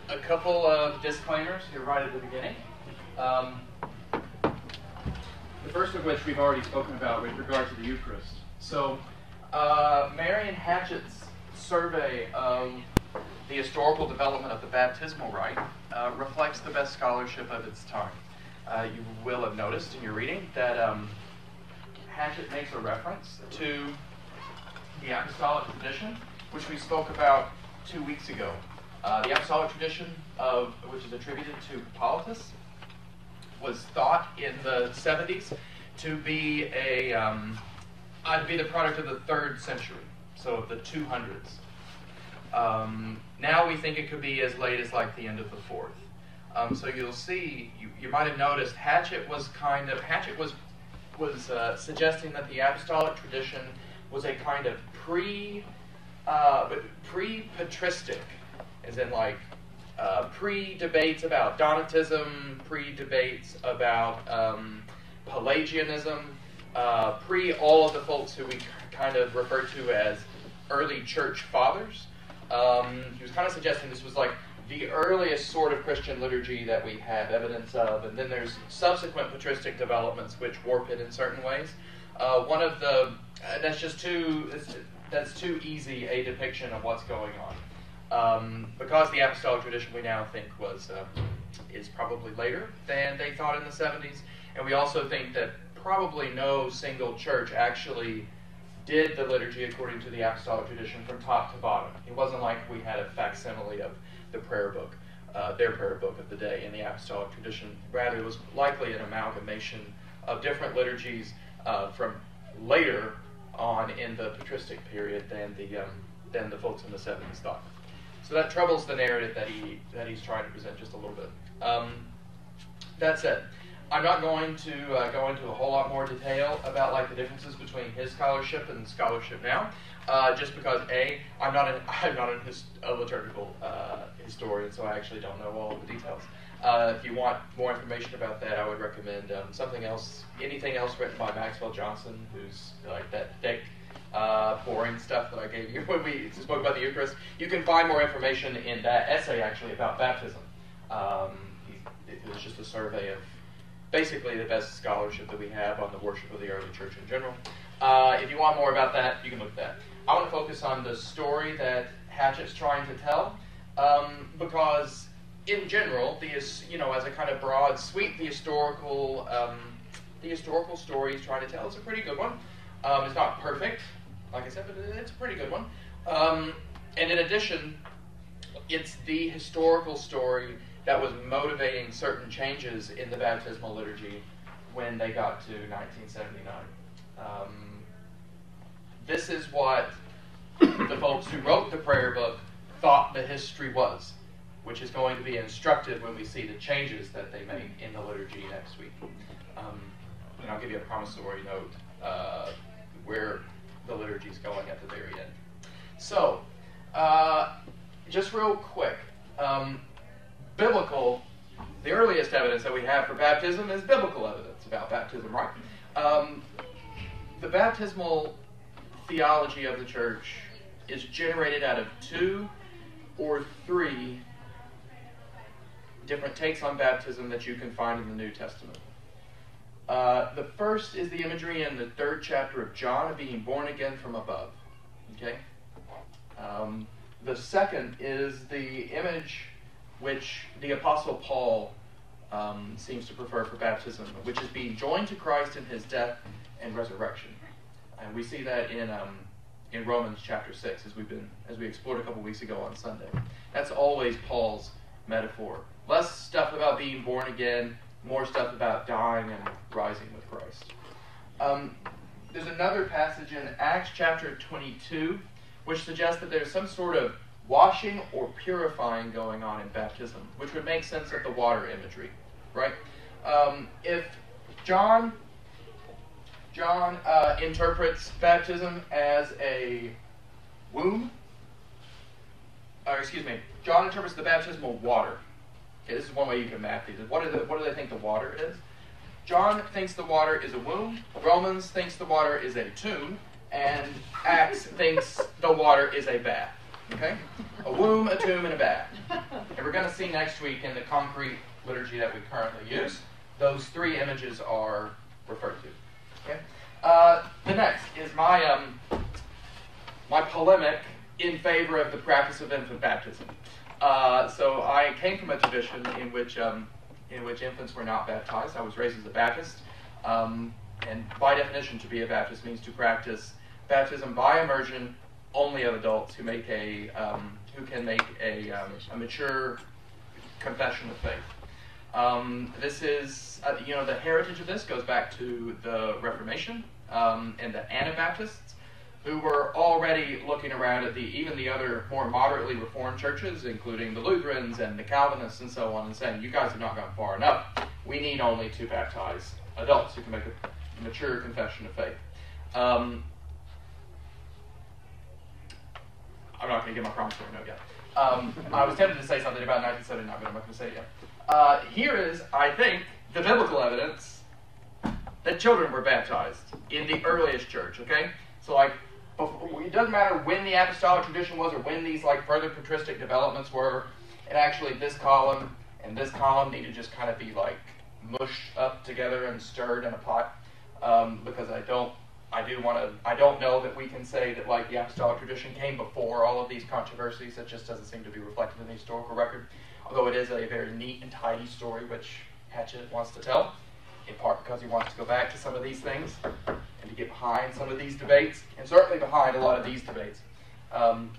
a couple of disclaimers here right at the beginning. The first of which we've already spoken about with regard to the Eucharist. So, Marion Hatchett's survey of the historical development of the baptismal rite reflects the best scholarship of its time. You will have noticed in your reading that Hatchett makes a reference to the apostolic tradition, which we spoke about 2 weeks ago. The apostolic tradition, which is attributed to Hippolytus, was thought in the 70s to be the product of the 3rd century, so of the 200s. Now we think it could be as late as like the end of the 4th. So you'll see, you might have noticed, Hatchett was suggesting that the apostolic tradition was a kind of pre-patristic, as in like pre-debates about Donatism, pre-debates about Pelagianism, pre all of the folks who we kind of refer to as early church fathers. He was kind of suggesting this was like the earliest sort of Christian liturgy that we have evidence of, and then there's subsequent patristic developments which warp it in certain ways. That's too easy a depiction of what's going on. Because the apostolic tradition we now think is probably later than they thought in the 70s, and we also think that probably no single church actually did the liturgy according to the apostolic tradition from top to bottom. It wasn't like we had a facsimile of the prayer book, their prayer book of the day in the apostolic tradition. Rather, it was likely an amalgamation of different liturgies from later on in the patristic period than the folks in the 70s thought. So that troubles the narrative that he's trying to present just a little bit. That said, I'm not going to go into a whole lot more detail about like the differences between his scholarship and scholarship now, just because I'm not a liturgical historian, so I actually don't know all of the details. If you want more information about that, I would recommend anything else written by Maxwell Johnson, who's like that thick, boring stuff that I gave you when we spoke about the Eucharist. You can find more information in that essay actually about baptism. It was just a survey of basically the best scholarship that we have on the worship of the early church in general. If you want more about that, you can look at that. I want to focus on the story that Hatchett's trying to tell, because in general, as a kind of broad sweep, the historical story he's trying to tell is a pretty good one. It's not perfect, like I said, but it's a pretty good one. And in addition, it's the historical story that was motivating certain changes in the baptismal liturgy when they got to 1979. This is what the folks who wrote the prayer book thought the history was, which is going to be instructive when we see the changes that they make in the liturgy next week. And I'll give you a promissory note where the liturgy is going at the very end. So, just real quick, the earliest evidence that we have for baptism is biblical evidence about baptism, right? The baptismal theology of the church is generated out of 2 or 3 different takes on baptism that you can find in the New Testament. The first is the imagery in the 3rd chapter of John of being born again from above. Okay? The second is the image which the Apostle Paul seems to prefer for baptism, which is being joined to Christ in his death and resurrection. And we see that in Romans chapter 6, as we explored a couple weeks ago on Sunday. That's always Paul's metaphor. Less stuff about being born again, more stuff about dying and rising with Christ. There's another passage in Acts chapter 22, which suggests that there's some sort of washing or purifying going on in baptism, which would make sense of the water imagery, right? If John interprets baptism as a womb, John interprets the baptismal water. Okay, this is one way you can map these. What do they think the water is? John thinks the water is a womb, Romans thinks the water is a tomb, and Acts thinks the water is a bath. Okay? A womb, a tomb, and a bath. And we're going to see next week in the concrete liturgy that we currently use, those three images are referred to. Okay? The next is my polemic in favor of the practice of infant baptism. So I came from a tradition in which infants were not baptized. I was raised as a Baptist, and by definition, to be a Baptist means to practice baptism by immersion only of adults who can make a mature confession of faith. This is, the heritage of this goes back to the Reformation and the Anabaptists, who were already looking around at even the other more moderately reformed churches, including the Lutherans and the Calvinists and so on, and saying, you guys have not gone far enough. We need only to baptize adults who can make a mature confession of faith. I'm not going to give my promissory note yet. I was tempted to say something about 1979, but I'm not going to say it yet. Here is, I think, the biblical evidence that children were baptized in the earliest church, okay? So, it doesn't matter when the apostolic tradition was or when these, further patristic developments were. And actually, this column and this column need to just kind of be, mushed up together and stirred in a pot, because I don't know that we can say that, the apostolic tradition came before all of these controversies. That just doesn't seem to be reflected in the historical record, although it is a very neat and tidy story, which Hatchett wants to tell, in part because he wants to go back to some of these things and to get behind some of these debates, and certainly behind a lot of these debates. In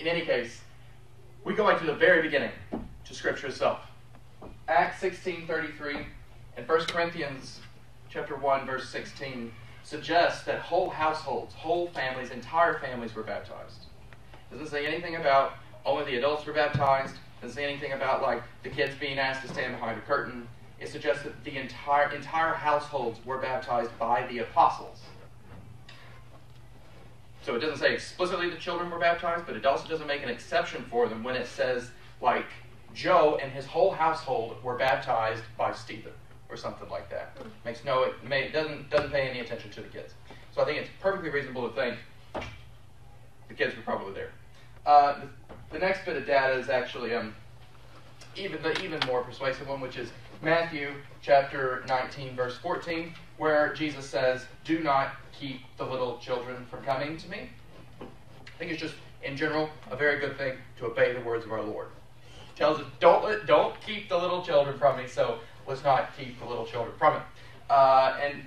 any case, we go back to the very beginning, to Scripture itself. Acts 16:33 and 1 Corinthians chapter 1, verse 16 suggests that whole households, whole families, entire families were baptized. It doesn't say anything about only the adults were baptized. It doesn't say anything about the kids being asked to stand behind a curtain. It suggests that the entire households were baptized by the apostles. So it doesn't say explicitly the children were baptized, but it also doesn't make an exception for them when it says, Joe and his whole household were baptized by Stephen, or something like that. It doesn't pay any attention to the kids. So I think it's perfectly reasonable to think the kids were probably there. The next bit of data is actually the even more persuasive one, which is Matthew chapter 19, verse 14, where Jesus says, "Do not keep the little children from coming to me." I think it's just, in general, a very good thing to obey the words of our Lord. He tells us, don't keep the little children from me, so let's not keep the little children from it. And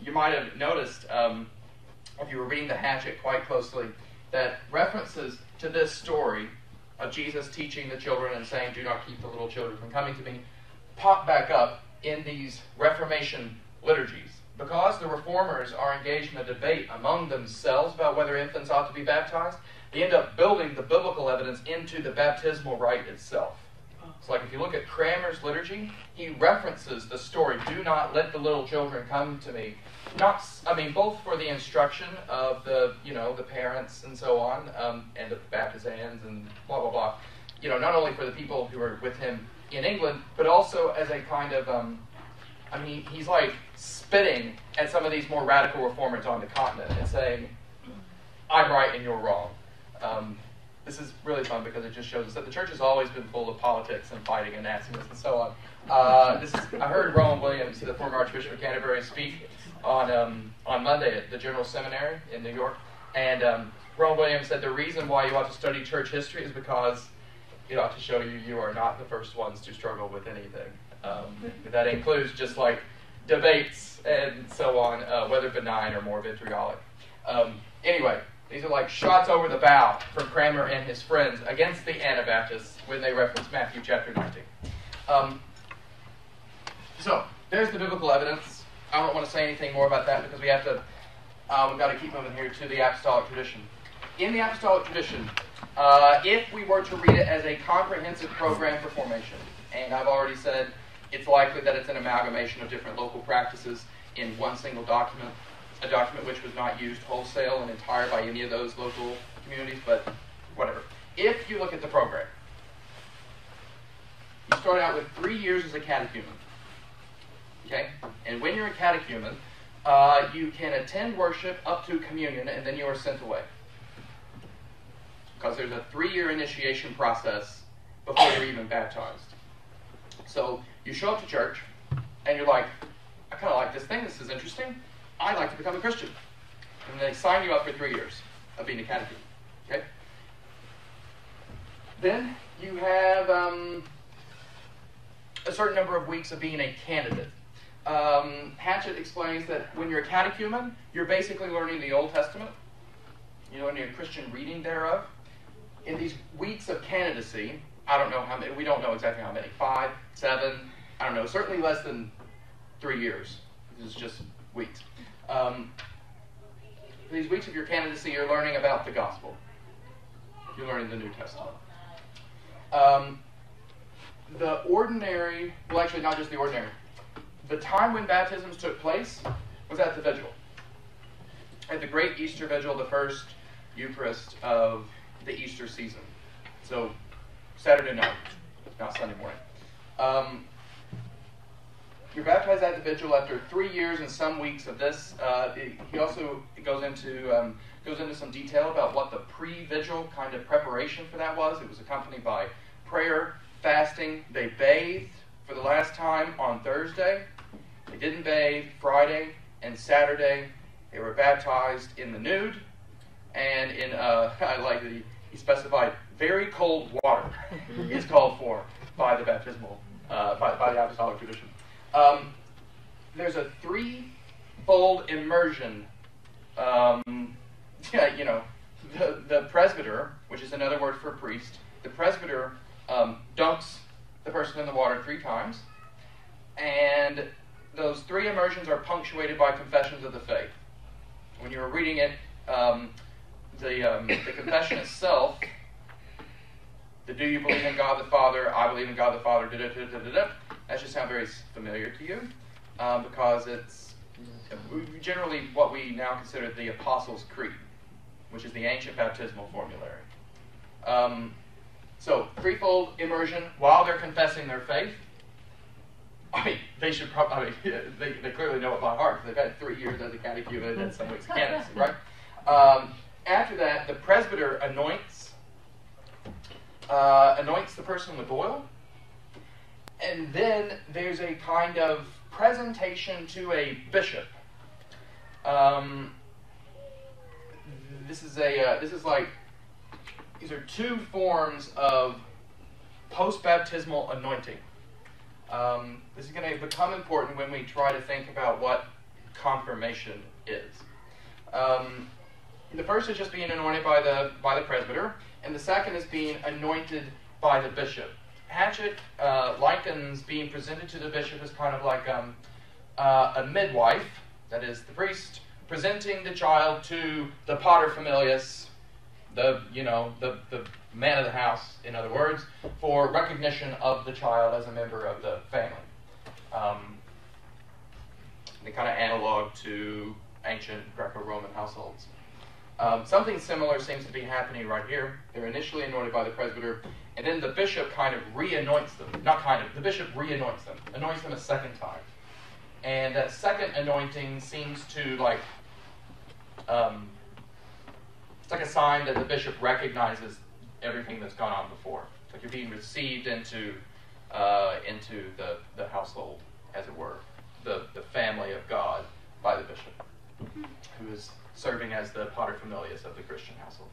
you might have noticed, if you were reading the Hatchet quite closely, that references to this story of Jesus teaching the children and saying, "Do not keep the little children from coming to me," pop back up in these Reformation liturgies. Because the Reformers are engaged in a debate among themselves about whether infants ought to be baptized, they end up building the biblical evidence into the baptismal rite itself. So if you look at Cranmer's liturgy, he references the story, "Do not let the little children come to me." Both for the instruction of the parents and so on, and the baptizans and blah, blah, blah. Not only for the people who are with him in England, but also as a kind of, he's spitting at some of these more radical reformers on the continent and saying, "I'm right and you're wrong." This is really fun because it just shows us that the church has always been full of politics and fighting and nastiness and so on. I heard Rowan Williams, the former Archbishop of Canterbury, speak on Monday at the General Seminary in New York, and Rowan Williams said the reason why you ought to study church history is because it ought to show you are not the first ones to struggle with anything. That includes just debates and so on, whether benign or more vitriolic. Anyway, these are shots over the bow from Cranmer and his friends against the Anabaptists when they reference Matthew chapter 19. So, there's the biblical evidence. I don't want to say anything more about that because we've got to keep moving here to the apostolic tradition. In the apostolic tradition, if we were to read it as a comprehensive program for formation, and I've already said it's likely that it's an amalgamation of different local practices in one single document, a document which was not used wholesale and entire by any of those local communities, but whatever. If you look at the program, you start out with 3 years as a catechumen. Okay? And when you're a catechumen, you can attend worship up to communion, and then you are sent away. Because there's a 3-year initiation process before you're even baptized. So you show up to church, and you're like, I kind of like this thing. This is interesting. I'd like to become a Christian. And they sign you up for 3 years of being a catechete. Okay? Then you have a certain number of weeks of being a candidate. Hatchett explains that when you're a catechumen, you're basically learning the Old Testament. You're learning a Christian reading thereof. In these weeks of candidacy, I don't know how many, we don't know exactly how many, 5, 7, I don't know, certainly less than 3 years. This is just weeks. For these weeks of your candidacy, you're learning about the gospel. You're learning the New Testament. The ordinary, well actually not just the ordinary, the time when baptisms took place was at the vigil. At the great Easter vigil, the first Eucharist of the Easter season. So Saturday night, not Sunday morning. You're baptized at the vigil after 3 years and some weeks of this. He also goes into some detail about what the pre-vigil kind of preparation for that was. It was accompanied by prayer, fasting. They bathed for the last time on Thursday. They didn't bathe Friday and Saturday. They were baptized in the nude and in, I like that he specified, very cold water is called for by the baptismal, by the apostolic tradition. There's a threefold immersion. The presbyter, which is another word for priest, the presbyter dunks the person in the water 3 times, and those 3 immersions are punctuated by confessions of the faith. When you were reading it, the confession itself, the do you believe in God the Father, I believe in God the Father, that should sound very familiar to you, because it's generally what we now consider the Apostles' Creed, which is the ancient baptismal formulary. So, threefold immersion while they're confessing their faith. I mean, they should probably, they clearly know it by heart, because they've had 3 years as a catechumen and some weeks of candidacy, right? After that, the presbyter anoints the person with oil, and then there's a kind of presentation to a bishop. These are 2 forms of post-baptismal anointing. This is going to become important when we try to think about what confirmation is. The first is just being anointed by the presbyter, and the second is being anointed by the bishop. Hatchett likens being presented to the bishop as kind of like a midwife, that is the priest, presenting the child to the paterfamilias, the man of the house, in other words, for recognition of the child as a member of the family. They kind of analog to ancient Greco-Roman households. Something similar seems to be happening right here. They're initially anointed by the presbyter, and then the bishop kind of re-anoints them. The bishop re-anoints them, anoints them a second time. And that second anointing seems to it's like a sign that the bishop recognizes everything that's gone on before. It's like you're being received into the household, as it were, the family of God by the bishop, who is serving as the paterfamilias of the Christian household.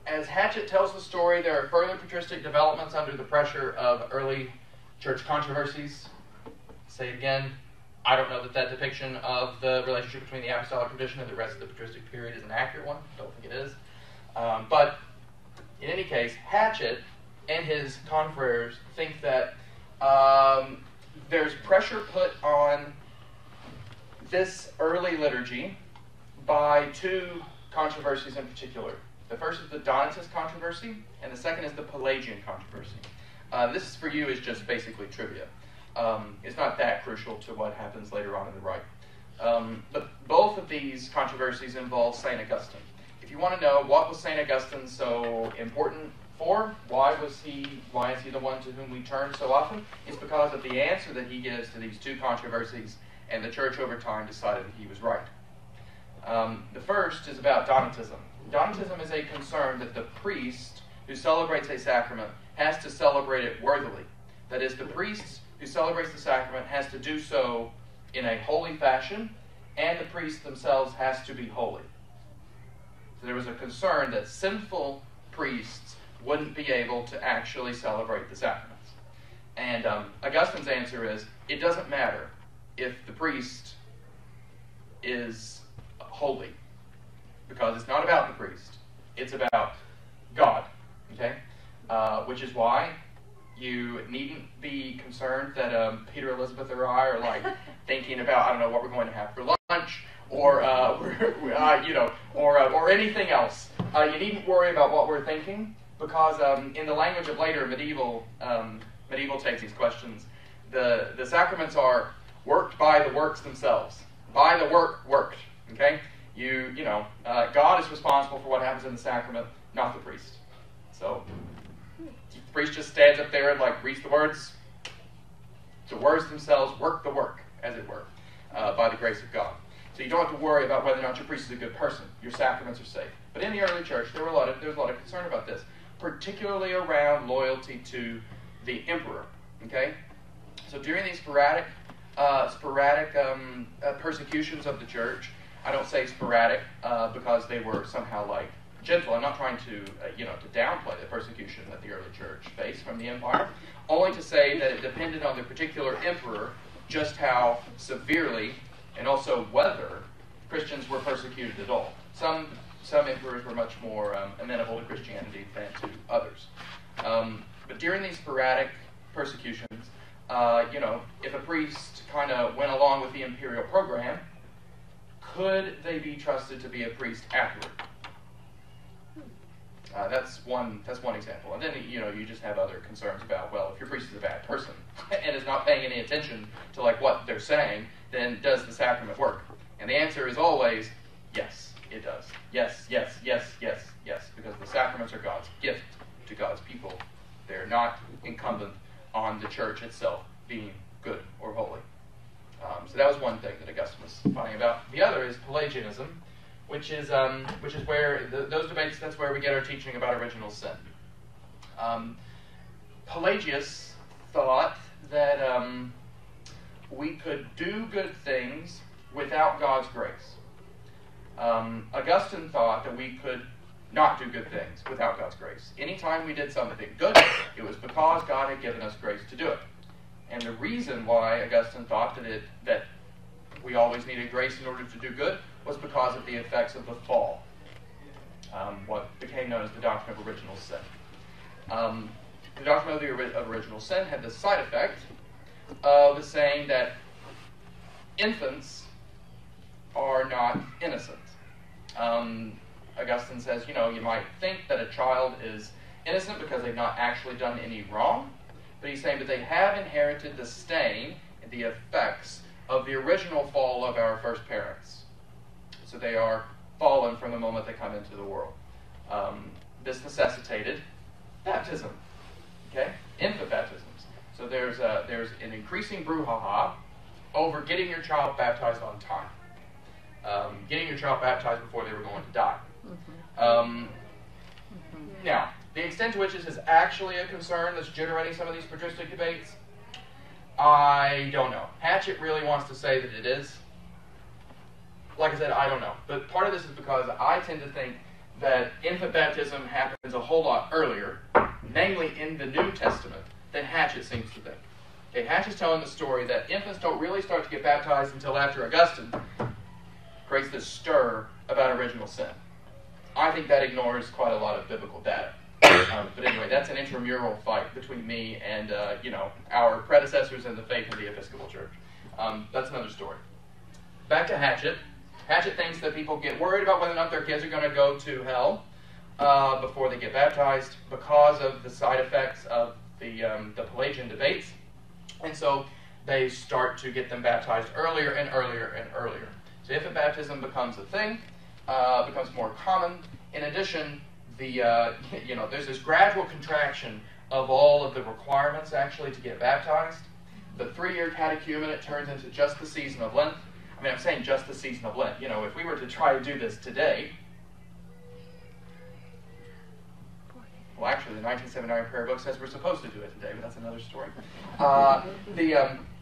As Hatchett tells the story, there are further patristic developments under the pressure of early church controversies. Say again, I don't know that depiction of the relationship between the apostolic tradition and the rest of the patristic period is an accurate one. I don't think it is. But in any case, Hatchett and his confreres think that there's pressure put on this early liturgy by 2 controversies in particular. The first is the Donatist controversy, and the second is the Pelagian controversy. This for you is just basically trivia. It's not that crucial to what happens later on in the rite. But both of these controversies involve St. Augustine. If you want to know what was St. Augustine so important for, why is he the one to whom we turn so often, it's because of the answer that he gives to these 2 controversies, and the church over time decided that he was right. The first is about Donatism. Donatism is a concern that the priest who celebrates a sacrament has to celebrate it worthily. That is, the priest who celebrates the sacrament has to do so in a holy fashion, and the priests themselves has to be holy. So there was a concern that sinful priests wouldn't be able to actually celebrate the sacraments. And Augustine's answer is, it doesn't matter if the priest is holy, because it's not about the priest, it's about God, okay? Which is why you needn't be concerned that Peter, Elizabeth, or I are like thinking about, I don't know, what we're going to have for lunch, or or anything else. You needn't worry about what we're thinking, because in the language of later medieval takes these questions, the sacraments are worked by the works themselves. By the work worked. Okay? God is responsible for what happens in the sacrament, not the priest. So the priest just stands up there and reads the words. The words themselves work the work, as it were, by the grace of God. So you don't have to worry about whether or not your priest is a good person. Your sacraments are safe. But in the early church, there was a lot of concern about this, particularly around loyalty to the emperor. Okay? So during these sporadic persecutions of the church, I don't say sporadic because they were somehow gentle. I'm not trying to downplay the persecution that the early church faced from the empire, only to say that it depended on the particular emperor just how severely and also whether Christians were persecuted at all. Some emperors were much more amenable to Christianity than to others. But during these sporadic persecutions, if a priest kind of went along with the imperial program, could they be trusted to be a priest afterward? That's one example. And then you just have other concerns about, well, if your priest is a bad person and is not paying any attention to what they're saying, then does the sacrament work? And the answer is always yes, it does. Yes, yes, yes, yes, yes, because the sacraments are God's gift to God's people. They're not incumbent on the church itself being good or holy. So that was one thing that Augustine was fighting about. The other is Pelagianism, which is where those debates. That's where we get our teaching about original sin. Pelagius thought that we could do good things without God's grace. Augustine thought that we could not do good things without God's grace. Anytime we did something good, it was because God had given us grace to do it. And the reason why Augustine thought that we always needed grace in order to do good was because of the effects of the fall, what became known as the doctrine of original sin. The doctrine of the original sin had the side effect of saying that infants are not innocent. Augustine says, you might think that a child is innocent because they've not actually done any wrong, but he's saying that they have inherited the stain and the effects of the original fall of our first parents. So they are fallen from the moment they come into the world. This necessitated baptism, okay? Infant baptisms. So there's an increasing brouhaha over getting your child baptized on time. Getting your child baptized before they were going to die. Now, the extent to which this is actually a concern that's generating some of these patristic debates, I don't know. Hatchett really wants to say that it is. Like I said, I don't know. But part of this is because I tend to think that infant baptism happens a whole lot earlier, namely in the New Testament, than Hatchett seems to think. Okay, Hatchett's telling the story that infants don't really start to get baptized until after Augustine creates this stir about original sin. I think that ignores quite a lot of biblical data. But anyway, that's an intramural fight between me and our predecessors in the faith of the Episcopal Church. That's another story. Back to Hatchett. Hatchett thinks that people get worried about whether or not their kids are going to go to hell before they get baptized because of the side effects of the Pelagian debates. And so they start to get them baptized earlier and earlier and earlier. So infant baptism becomes a thing, becomes more common. In addition, there's this gradual contraction of all of the requirements actually to get baptized. The 3-year catechumenate turns into just the season of Lent. I mean, I'm saying just the season of Lent. If we were to try to do this today, actually, the 1979 prayer book says we're supposed to do it today, but that's another story.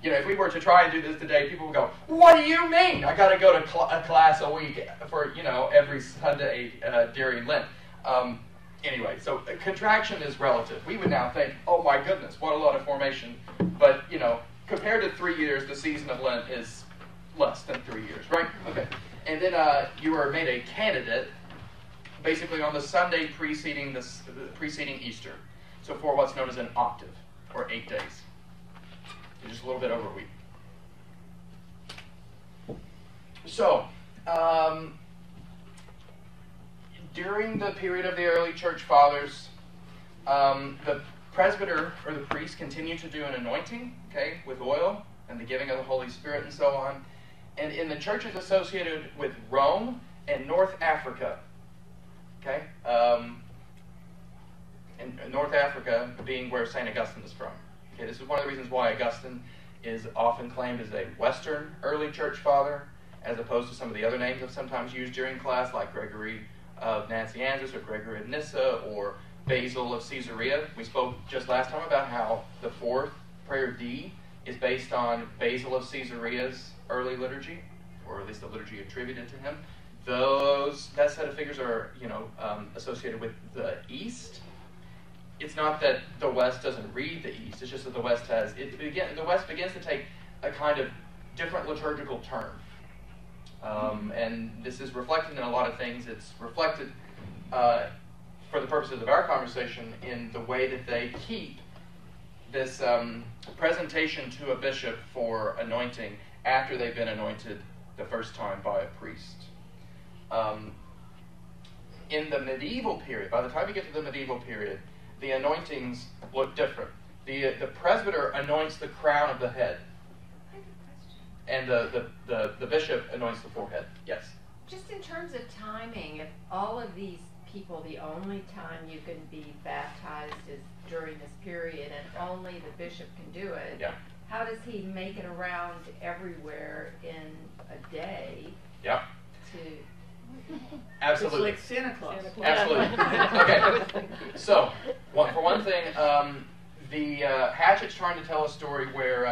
If we were to try and do this today, people would go, "What do you mean? I got to go to a class a week for every Sunday during Lent." Anyway, so contraction is relative. We would now think, "Oh my goodness, what a lot of formation!" But compared to 3 years, the season of Lent is less than 3 years, right? Okay, and then you are made a candidate, basically on the Sunday preceding Easter. So for what's known as an octave, or 8 days. Just a little bit over a week. So, during the period of the early church fathers, the presbyter or the priest continued to do an anointing, okay, with oil and the giving of the Holy Spirit and so on. And in the churches associated with Rome and North Africa, okay, and North Africa being where St. Augustine is from. Okay, this is one of the reasons why Augustine is often claimed as a Western early church father, as opposed to some of the other names I've sometimes used during class, like Gregory of Nazianzus or Gregory of Nyssa or Basil of Caesarea. We spoke just last time about how the fourth prayer D is based on Basil of Caesarea's early liturgy, or at least the liturgy attributed to him. That set of figures are associated with the East. It's not that the West doesn't read the East. It's just that the West the West begins to take a kind of different liturgical turn, and this is reflected in a lot of things. It's reflected, for the purposes of our conversation, in the way that they keep this presentation to a bishop for anointing after they've been anointed the first time by a priest. In the medieval period, by the time you get to the medieval period, the anointings look different. The presbyter anoints the crown of the head, and the bishop anoints the forehead. Yes? Just in terms of timing, if all of these people, the only time you can be baptized is during this period, and only the bishop can do it, yeah. How does he make it around everywhere in a day? Yeah. Absolutely. It's like Santa Claus. Absolutely. Okay. So, for one thing, the Hatchett's trying to tell a story where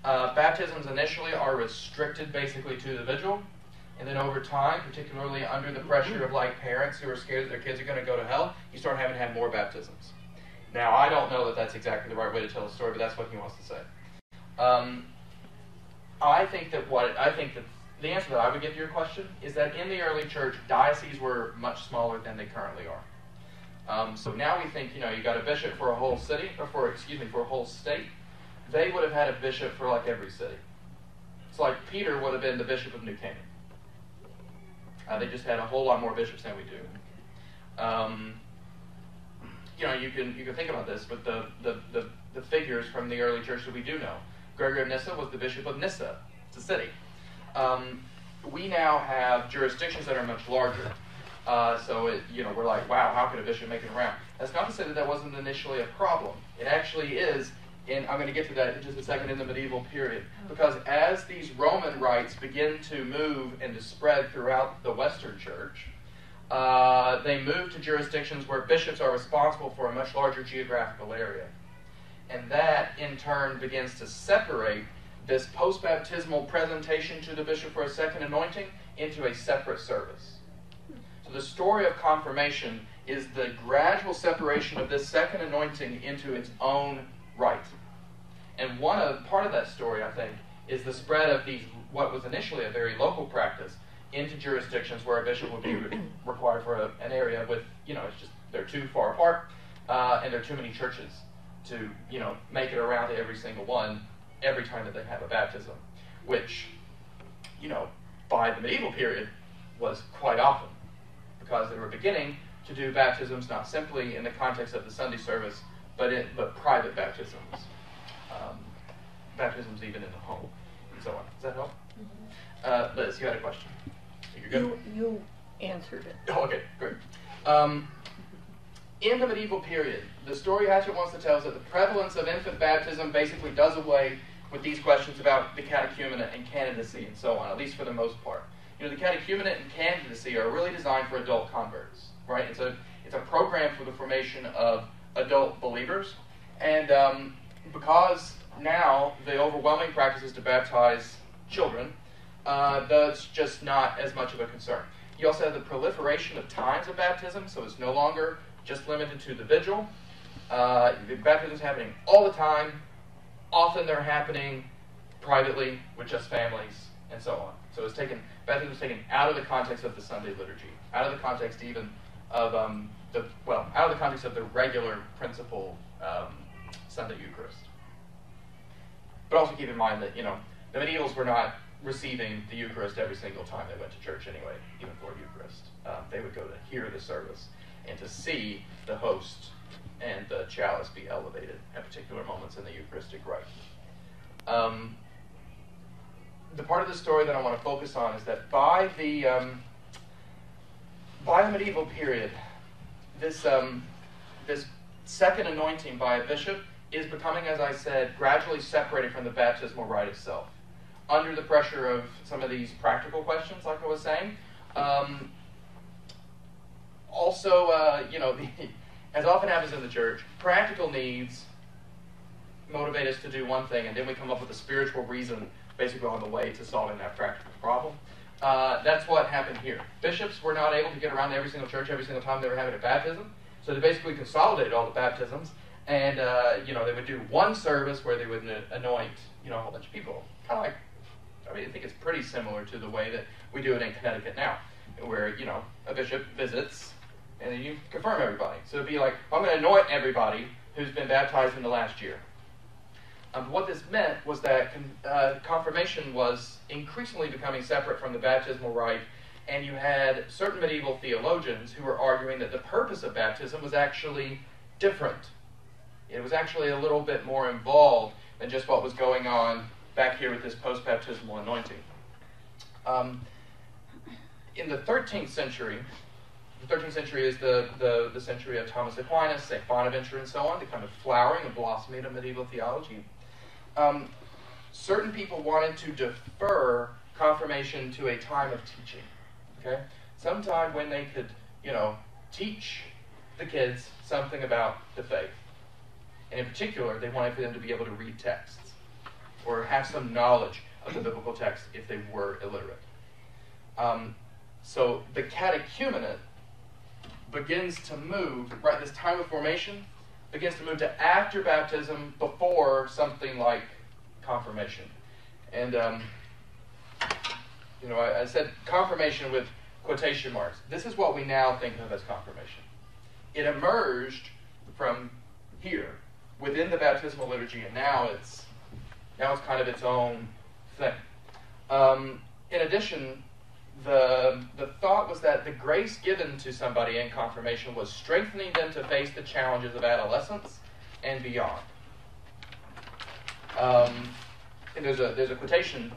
baptisms initially are restricted basically to the vigil, and then over time, particularly under the pressure of parents who are scared that their kids are going to go to hell, you start having to have more baptisms. Now, I don't know that that's exactly the right way to tell a story, but that's what he wants to say. I think that the answer that I would give to your question is that in the early church, dioceses were much smaller than they currently are. So now we think, you got a bishop for a whole city, or for a whole state. They would have had a bishop for every city. It's like Peter would have been the bishop of New Canaan. They just had a whole lot more bishops than we do. You can think about this, but the figures from the early church that we do know. Gregory of Nyssa was the bishop of Nyssa. It's a city. We now have jurisdictions that are much larger. So we're like, wow, how could a bishop make it around? That's not to say that wasn't initially a problem. It actually is, and I'm going to get to that in just a second, in the medieval period. Because as these Roman rites begin to move and to spread throughout the Western Church, they move to jurisdictions where bishops are responsible for a much larger geographical area. And that, in turn, begins to separate this post-baptismal presentation to the bishop for a second anointing into a separate service. So the story of confirmation is the gradual separation of this second anointing into its own right. And part of that story, I think, is the spread of what was initially a very local practice into jurisdictions where a bishop would be required for an area with, it's just, they're too far apart, and there are too many churches to, make it around to every single one every time that they have a baptism, which, by the medieval period was quite often, because they were beginning to do baptisms not simply in the context of the Sunday service, but private baptisms, baptisms even in the home, and so on. Does that help? Mm-hmm. Liz, you had a question. You're good? You answered it. Oh, okay, great. In the medieval period, the story Hatchett wants to tell us that the prevalence of infant baptism basically does away with these questions about the catechumenate and candidacy and so on, at least for the most part. The catechumenate and candidacy are really designed for adult converts. right? It's a program for the formation of adult believers, and because now the overwhelming practice is to baptize children, that's just not as much of a concern. You also have the proliferation of times of baptism, so it's no longer just limited to the vigil. The baptism is happening all the time. Often they're happening privately with just families and so on. So baptism is taken out of the context of the Sunday liturgy, out of the context even of out of the context of the regular principal Sunday Eucharist. But also keep in mind that, the medievals were not receiving the Eucharist every single time they went to church anyway, even for Eucharist. They would go to hear the service and to see the host and the chalice be elevated at particular moments in the Eucharistic rite. The part of the story that I want to focus on is that by the medieval period, this second anointing by a bishop is becoming, as I said, gradually separated from the baptismal rite itself, under the pressure of some of these practical questions, like I was saying. As often happens in the church, practical needs motivate us to do one thing, and then we come up with a spiritual reason basically on the way to solving that practical problem. That's what happened here. Bishops were not able to get around to every single church every single time they were having a baptism, so they basically consolidated all the baptisms, and they would do one service where they would anoint a whole bunch of people. Kind of like, I think it's pretty similar to the way that we do it in Connecticut now, where a bishop visits and then you confirm everybody. So it'd be like, I'm going to anoint everybody who's been baptized in the last year. What this meant was that confirmation was increasingly becoming separate from the baptismal rite, and you had certain medieval theologians who were arguing that the purpose of baptism was actually different. It was actually a little bit more involved than just what was going on back here with this post-baptismal anointing. In the 13th century, the 13th century is the century of Thomas Aquinas, St. Bonaventure, and so on, the kind of flowering and blossoming of medieval theology. Certain people wanted to defer confirmation to a time of teaching, okay? Sometime when they could, teach the kids something about the faith. And in particular, they wanted for them to be able to read texts or have some knowledge of the biblical text if they were illiterate. So the catechumenate begins to move, right, this time of formation begins to move to after baptism, before something like confirmation. And, I said confirmation with quotation marks. This is what we now think of as confirmation. It emerged from here, within the baptismal liturgy, and now it's kind of its own thing. In addition, the thought was that the grace given to somebody in confirmation was strengthening them to face the challenges of adolescence and beyond. And there's a quotation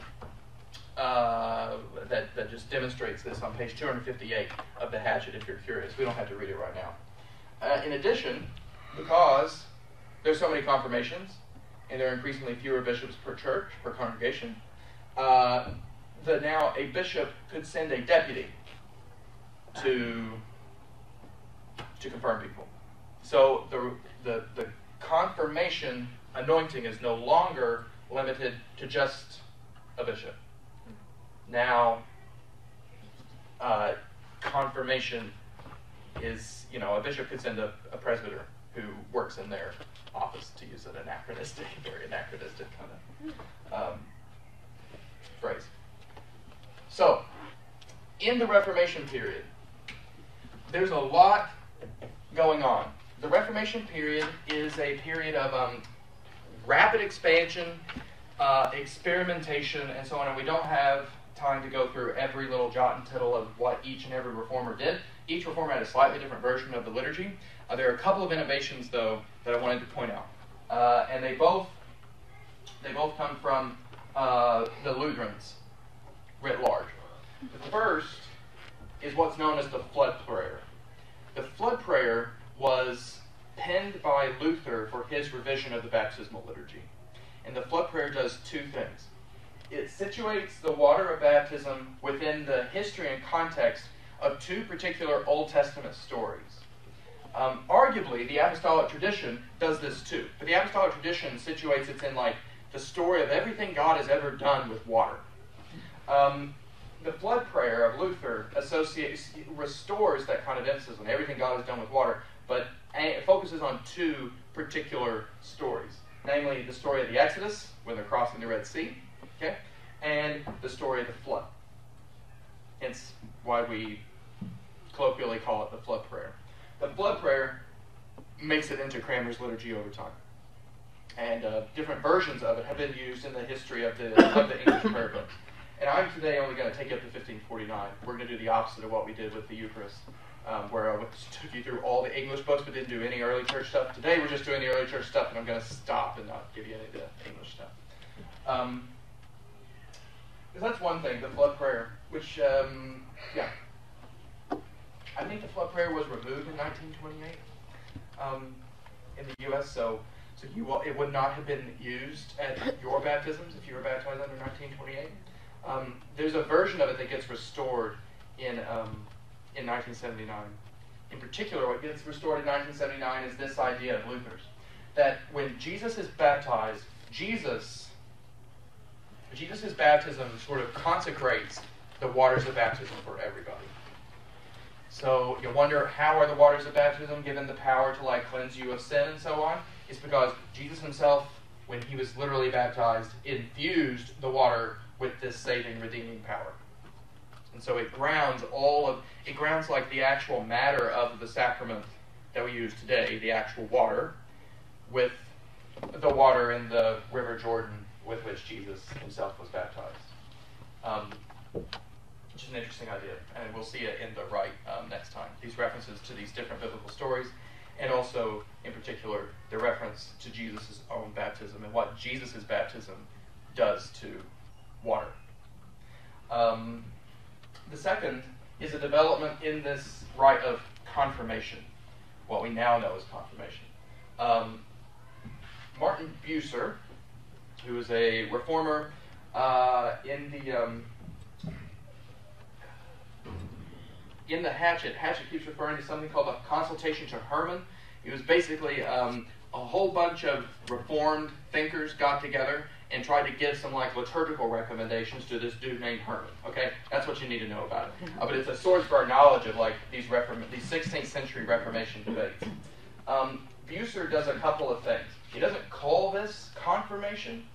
that just demonstrates this on page 258 of the Hatchet, if you're curious. We don't have to read it right now. In addition, because there's so many confirmations, and there are increasingly fewer bishops per church, per congregation, that now a bishop could send a deputy to confirm people. So the confirmation anointing is no longer limited to just a bishop. Now, confirmation is, a bishop could send a presbyter who works in their office, to use an very anachronistic kind of phrase. So, in the Reformation period, there's a lot going on. The Reformation period is a period of rapid expansion, experimentation, and so on, and we don't have time to go through every little jot and tittle of what each and every reformer did. Each reformer had a slightly different version of the liturgy. There are a couple of innovations, though, that I wanted to point out, and they both come from the Lutherans writ large. The first is what's known as the flood prayer. The flood prayer was penned by Luther for his revision of the baptismal liturgy. And the flood prayer does two things. It situates the water of baptism within the history and context of two particular Old Testament stories. Arguably, the apostolic tradition does this too, but the apostolic tradition situates it in like the story of everything God has ever done with water. The flood prayer of Luther restores that kind of emphasis on everything God has done with water, but it focuses on two particular stories, namely the story of the Exodus, when they're crossing the Red Sea, okay, and the story of the flood. Hence why we colloquially call it the flood prayer. The flood prayer makes it into Cranmer's liturgy over time. And different versions of it have been used in the history of the English prayer books. And I'm today only going to take you up to 1549. We're going to do the opposite of what we did with the Eucharist, where I took you through all the English books but didn't do any early church stuff. Today we're just doing the early church stuff, and I'm going to stop and not give you any of the English stuff. Because that's one thing, the flood prayer, which, I think the flood prayer was removed in 1928 in the U.S., so it would not have been used at your baptisms if you were baptized under 1928. There's a version of it that gets restored in 1979. In particular, what gets restored in 1979 is this idea of Luther's, that when Jesus is baptized, Jesus' baptism sort of consecrates the waters of baptism for everybody. So you wonder, how are the waters of baptism given the power to like cleanse you of sin and so on? It's because Jesus himself, when he was literally baptized, infused the water with this saving, redeeming power. And so it grounds like the actual matter of the sacrament that we use today, the actual water, with the water in the River Jordan with which Jesus himself was baptized. Which is an interesting idea, and we'll see it in the rite next time. These references to these different biblical stories, and also, in particular, the reference to Jesus' own baptism and what Jesus' baptism does to water. The second is a development in this rite of confirmation, what we now know as confirmation. Martin Bucer, who was a reformer in the Hatchet keeps referring to something called a consultation to Herman. It was basically a whole bunch of Reformed thinkers got together and tried to give some like liturgical recommendations to this dude named Herman. Okay, that's what you need to know about it. But it's a source for our knowledge of like these 16th century Reformation debates. Bucer does a couple of things. He doesn't call this confirmation,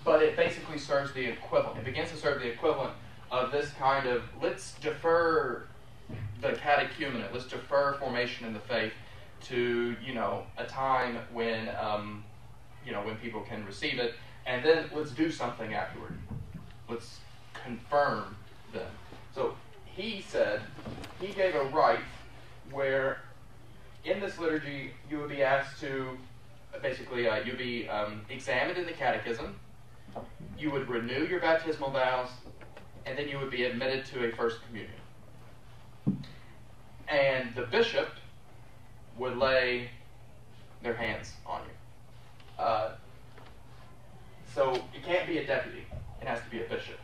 but it basically serves the equivalent. It begins to serve the equivalent of this kind of, let's defer the catechumenate, let's defer formation in the faith to, a time when, when people can receive it, and then let's do something afterward. Let's confirm them. So he gave a rite where in this liturgy you would be asked to, basically, you'd be examined in the catechism, you would renew your baptismal vows, and then you would be admitted to a First Communion. And the bishop would lay their hands on you. So it can't be a deputy. It has to be a bishop.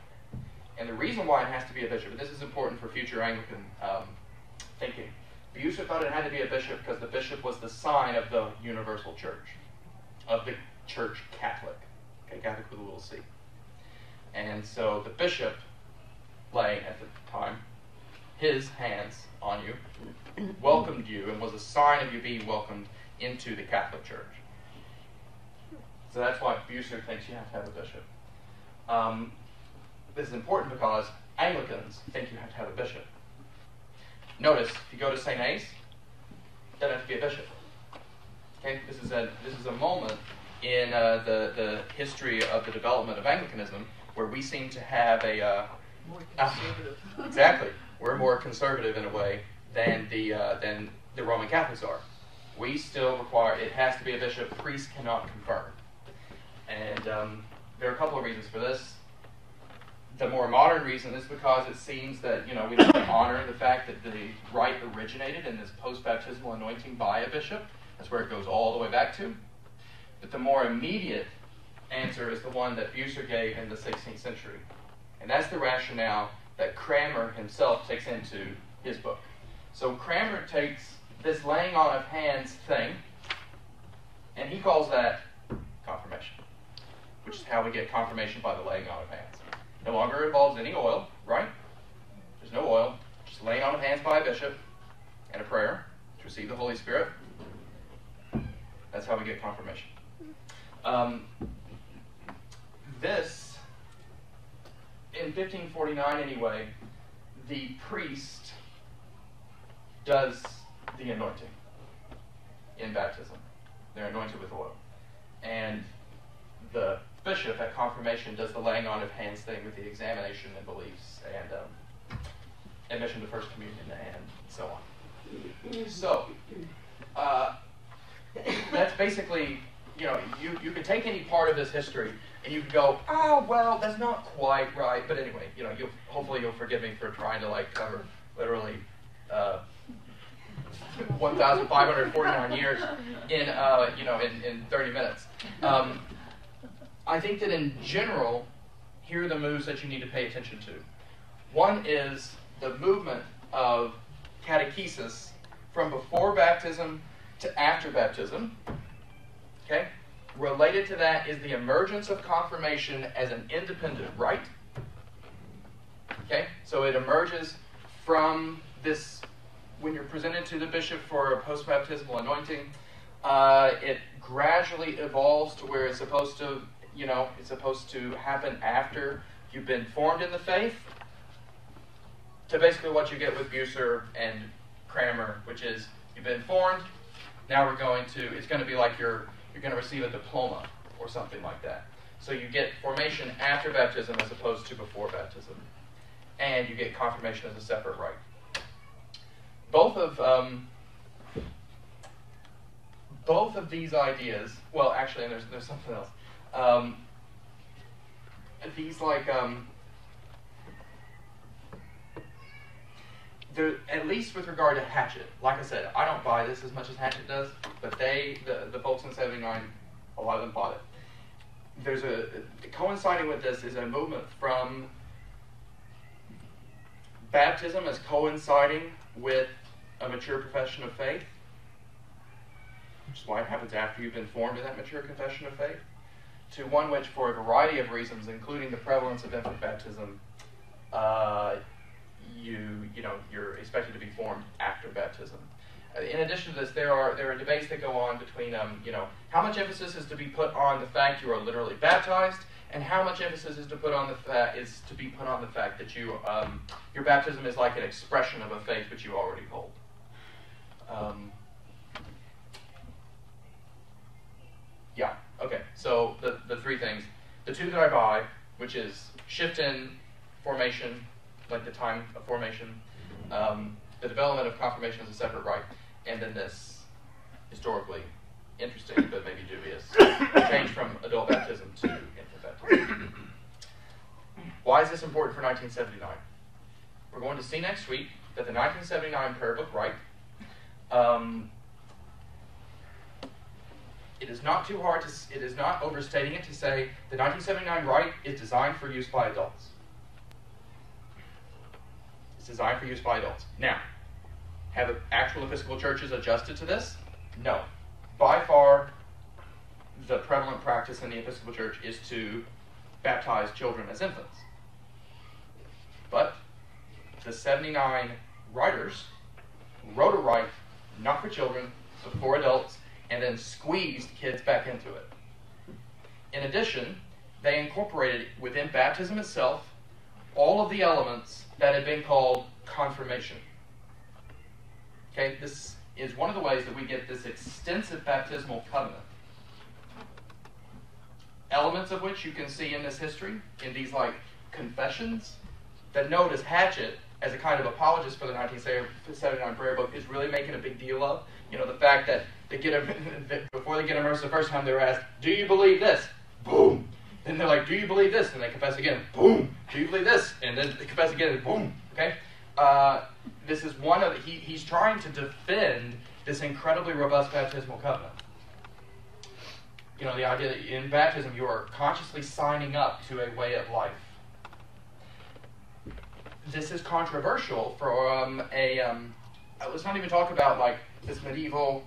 And the reason why it has to be a bishop, and this is important for future Anglican thinking, Bucer thought it had to be a bishop because the bishop was the sign of the universal church, of the church Catholic. Okay, Catholic with a little c. And so the bishop, laying at the time his hands on you, welcomed you and was a sign of you being welcomed into the Catholic Church. So that's why Bucer thinks you have to have a bishop. This is important because Anglicans think you have to have a bishop. Notice, if you go to St. Ace, it doesn't have to be a bishop. Okay, this is a moment in the history of the development of Anglicanism where we seem to have a more conservative. Exactly, we're more conservative in a way than the Roman Catholics are. We still require it has to be a bishop. Priests cannot confirm. And there are a couple of reasons for this. The more modern reason is because it seems that we like to honor the fact that the rite originated in this post-baptismal anointing by a bishop. That's where it goes all the way back to. But the more immediate answer is the one that Bucer gave in the 16th century. And that's the rationale that Cranmer himself takes into his book. So Cranmer takes this laying on of hands thing, and he calls that confirmation, which is how we get confirmation by the laying on of hands. No longer involves any oil, right? There's no oil, just laying on of hands by a bishop and a prayer to receive the Holy Spirit. That's how we get confirmation. This, in 1549 anyway, the priest does the anointing in baptism. They're anointed with oil. And the bishop at confirmation does the laying on of hands thing with the examination and beliefs and admission to First Communion and so on. So, that's basically, you could take any part of this history and you could go, oh, well, that's not quite right. But anyway, hopefully you'll forgive me for trying to cover literally 1,549 years in 30 minutes. I think that in general, here are the moves that you need to pay attention to. One is the movement of catechesis from before baptism to after baptism. Okay? Related to that is the emergence of confirmation as an independent rite. Okay? So it emerges from this, when you're presented to the bishop for a post-baptismal anointing, it gradually evolves to where it's supposed to happen after you've been formed in the faith, to basically what you get with Bucer and Cranmer, which is you've been formed, now it's going to be like you're going to receive a diploma or something like that. So you get formation after baptism as opposed to before baptism. And you get confirmation as a separate rite. Both of these ideas, well, actually, and there's something else. At least with regard to Hatchett, like I said, I don't buy this as much as Hatchett does, but the folks in 79, a lot of them bought it. Coinciding with this is a movement from baptism as coinciding with a mature profession of faith, which is why it happens after you've been formed in that mature confession of faith, to one which, for a variety of reasons, including the prevalence of infant baptism, you're expected to be formed after baptism. In addition to this, there are debates that go on between how much emphasis is to be put on the fact you are literally baptized, and how much emphasis is to be put on the fact that your baptism is like an expression of a faith which you already hold. Okay. So the three things, the two that I buy, which is shift in formation, like the time of formation, the development of confirmation as a separate rite, and then this historically interesting but maybe dubious change from adult baptism to infant baptism. Why is this important for 1979? We're going to see next week that the 1979 prayer book rite, it is not overstating it to say the 1979 rite is designed for use by adults. It's designed for use by adults. Now, have actual Episcopal churches adjusted to this? No. By far, the prevalent practice in the Episcopal Church is to baptize children as infants. But the 79 writers wrote a rite not for children, but for adults, and then squeezed kids back into it. In addition, they incorporated within baptism itself all of the elements that had been called confirmation. Okay, this is one of the ways that we get this extensive baptismal covenant. Elements of which you can see in this history, in these confessions, that notice Hatchett, as a kind of apologist for the 1979 prayer book, is really making a big deal of. The fact that before they get immersed the first time, they were asked, do you believe this? Boom. Then they're like, do you believe this? And they confess again. Boom. Do you believe this? And then they confess again. And boom. Okay? This is one of he's trying to defend this incredibly robust baptismal covenant. The idea that in baptism you are consciously signing up to a way of life. this is controversial from let's not even talk about like this medieval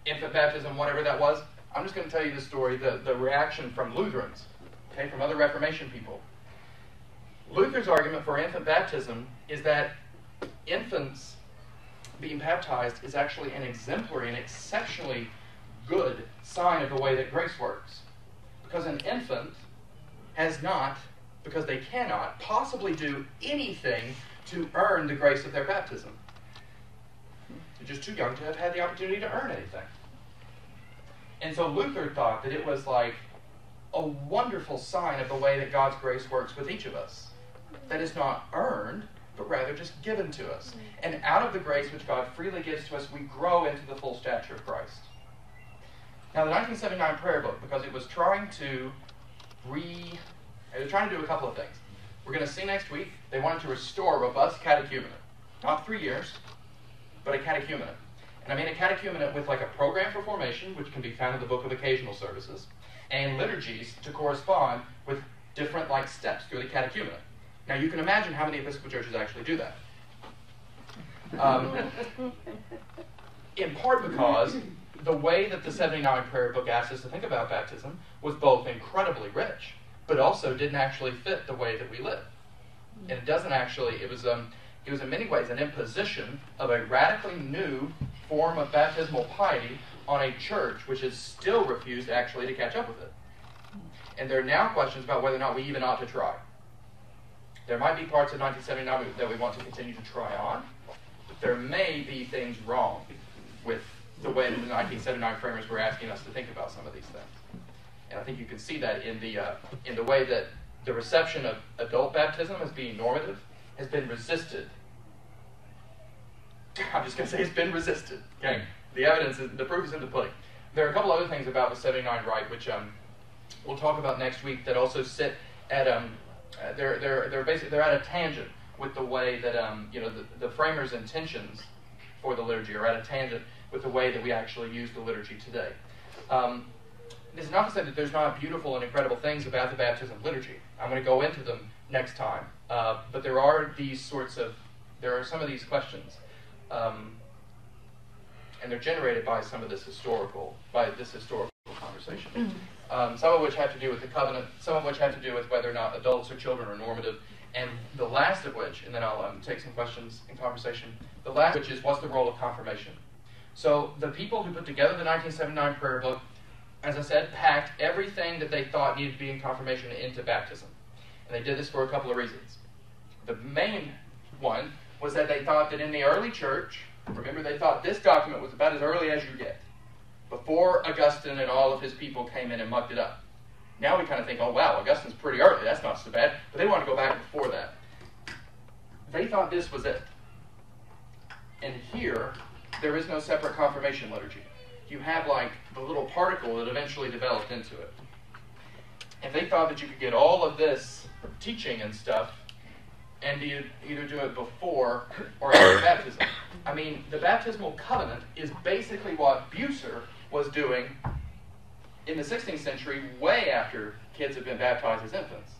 infant baptism, whatever that was. I'm just going to tell you the story, the reaction from Lutherans, okay, from other Reformation people. Luther's argument for infant baptism is that infants being baptized is actually an exemplary and exceptionally good sign of the way that grace works. Because an infant has not, because they cannot, possibly do anything to earn the grace of their baptism. They're just too young to have had the opportunity to earn anything. And so Luther thought that it was like a wonderful sign of the way that God's grace works with each of us. That is not earned, but rather just given to us. And out of the grace which God freely gives to us, we grow into the full stature of Christ. Now, the 1979 prayer book, because it was trying to do a couple of things. We're going to see next week, they wanted to restore robust catechumenate. Not 3 years, but a catechumenate. And I mean a catechumenate with like a program for formation, which can be found in the Book of Occasional Services, and liturgies to correspond with different like steps through the catechumenate. Now, you can imagine how many Episcopal churches actually do that. In part because the way that the 79 prayer book asked us to think about baptism was both incredibly rich, but also didn't actually fit the way that we live. And it doesn't actually, it was in many ways an imposition of a radically new form of baptismal piety on a church which has still refused actually to catch up with it. And there are now questions about whether or not we even ought to try. There might be parts of 1979 that we want to continue to try on, but there may be things wrong with the way that the 1979 framers were asking us to think about some of these things. And I think you can see that in the way that the reception of adult baptism as being normative has been resisted. I'm just going to say it's been resisted. Okay? The proof is in the pudding. There are a couple other things about the 79 rite, which we'll talk about next week, that also sit at they're at a tangent with the way that the framers' intentions for the liturgy are at a tangent with the way that we actually use the liturgy today. This is not to say that there's not beautiful and incredible things about the baptism liturgy. I'm going to go into them next time. But there are some of these questions, and they're generated by some of this historical conversation. Some of which have to do with the covenant, some of which have to do with whether or not adults or children are normative, and the last of which, and then I'll take some questions in conversation, the last of which is what's the role of confirmation. So the people who put together the 1979 prayer book, as I said, packed everything that they thought needed to be in confirmation into baptism. And they did this for a couple of reasons. The main one was that they thought that in the early church, remember they thought this document was about as early as you get, before Augustine and all of his people came in and mucked it up. Now we kind of think, oh wow, Augustine's pretty early, that's not so bad. But they want to go back before that. They thought this was it. And here, there is no separate confirmation liturgy. You have like the little particle that eventually developed into it. And they thought that you could get all of this teaching and stuff and either do it before or after baptism. I mean, the baptismal covenant is basically what Bucer was doing in the 16th century, way after kids had been baptized as infants.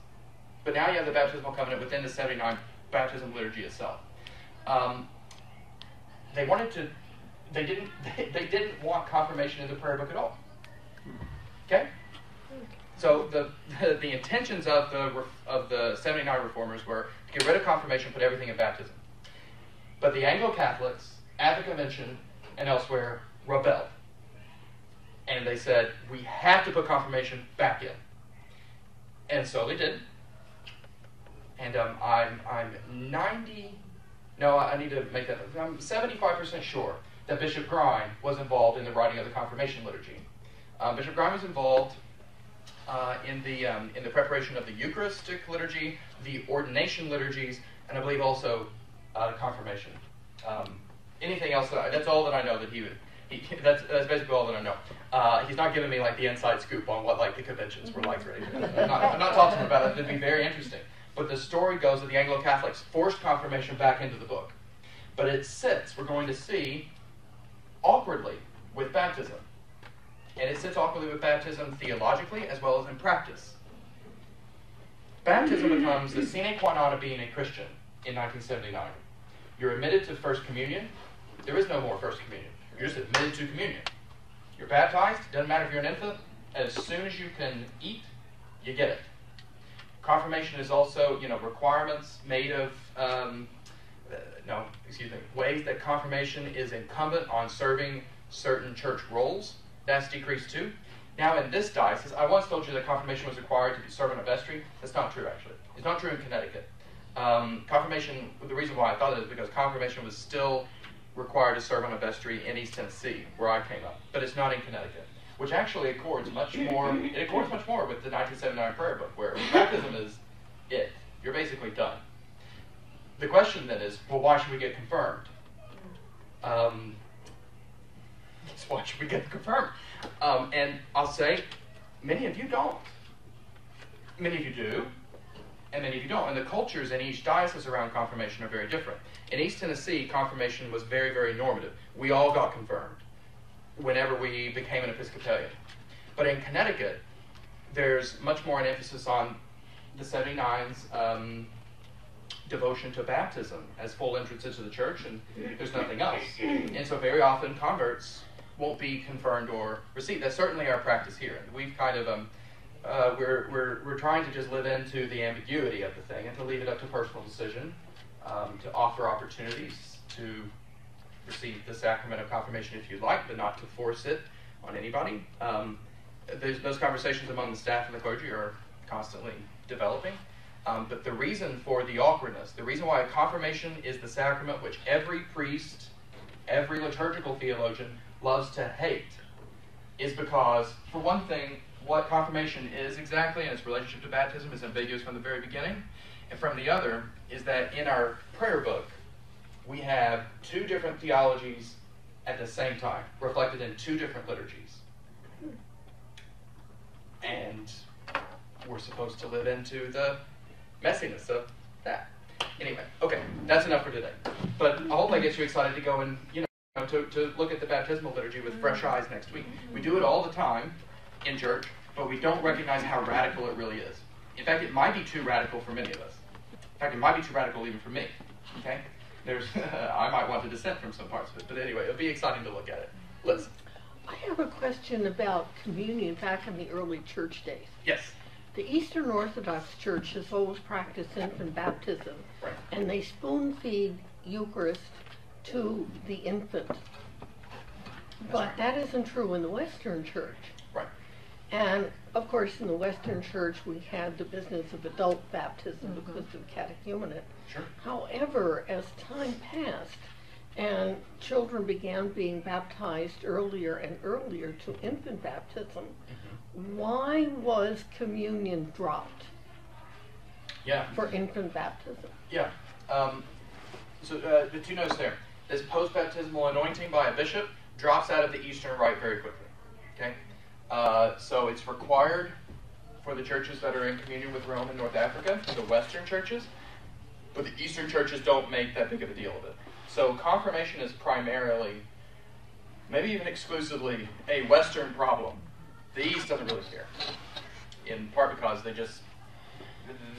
But now you have the baptismal covenant within the 79 baptism liturgy itself. They didn't want confirmation in the prayer book at all. Okay? So the intentions of the 79 reformers were to get rid of confirmation, put everything in baptism. But the Anglo-Catholics at the convention and elsewhere rebelled. And they said, we have to put confirmation back in. And so they did. And I'm 75% sure that Bishop Grime was involved in the writing of the confirmation liturgy. Bishop Grime was involved in the preparation of the Eucharistic liturgy, the ordination liturgies, and I believe also confirmation. Anything else? That's all that I know that he would. That's basically all that I know. He's not giving me like the inside scoop on what like the conventions were like or anything. I'm not talking about it. It'd be very interesting. But the story goes that the Anglo-Catholics forced confirmation back into the book. But it sits, we're going to see, awkwardly with baptism. And it sits awkwardly with baptism theologically as well as in practice. Baptism becomes the sine qua non of being a Christian in 1979. You're admitted to First Communion. There is no more First Communion. You're just admitted to communion. You're baptized. Doesn't matter if you're an infant. As soon as you can eat, you get it. Confirmation is also, requirements made of, ways that confirmation is incumbent on serving certain church roles. That's decreased too. Now in this diocese, I once told you that confirmation was required to serve in a vestry. That's not true, actually. It's not true in Connecticut. Confirmation, the reason why I thought it is because confirmation was still required to serve on a vestry in East Tennessee, where I came up. But it's not in Connecticut, which actually accords much more with the 1979 prayer book, where baptism is it. You're basically done. The question then is, well, why should we get confirmed? Why should we get confirmed? And I'll say, many of you don't. Many of you do, and many of you don't. And the cultures in each diocese around confirmation are very different. In East Tennessee, confirmation was very, very normative. We all got confirmed whenever we became an Episcopalian. But in Connecticut, there's much more an emphasis on the 79's devotion to baptism as full entrance into the church, and there's nothing else. And so very often converts won't be confirmed or received. That's certainly our practice here. And we've kind of we're trying to just live into the ambiguity of the thing and to leave it up to personal decision, to offer opportunities to receive the sacrament of confirmation if you'd like, but not to force it on anybody. Those conversations among the staff and the clergy are constantly developing. But the reason for the awkwardness, the reason why confirmation is the sacrament which every priest, every liturgical theologian loves to hate, is because, for one thing, what confirmation is exactly and its relationship to baptism is ambiguous from the very beginning. And from the other is that in our prayer book, we have two different theologies at the same time, reflected in two different liturgies. And we're supposed to live into the messiness of that. Anyway, okay, that's enough for today. But I hope that gets you excited to go and, to look at the baptismal liturgy with fresh eyes next week. We do it all the time in church, but we don't recognize how radical it really is. In fact, it might be too radical for many of us. In fact, it might be too radical even for me. Okay? I might want to dissent from some parts of it, but anyway, it'll be exciting to look at it. Liz? I have a question about communion back in the early church days. Yes. The Eastern Orthodox Church has always practiced infant baptism, Right. and they spoon-feed Eucharist to the infant. But that isn't true in the Western Church. Right. And, of course, in the Western Church, we had the business of adult baptism because of catechumenate. Sure. However, as time passed and children began being baptized earlier and earlier to infant baptism, why was communion dropped for infant baptism? Yeah. So the two notes there. This post-baptismal anointing by a bishop drops out of the Eastern Rite very quickly. Okay? So it's required for the churches that are in communion with Rome in North Africa, the Western churches, but the Eastern churches don't make that big of a deal of it. So confirmation is primarily, maybe even exclusively, a Western problem. The East doesn't really care, in part because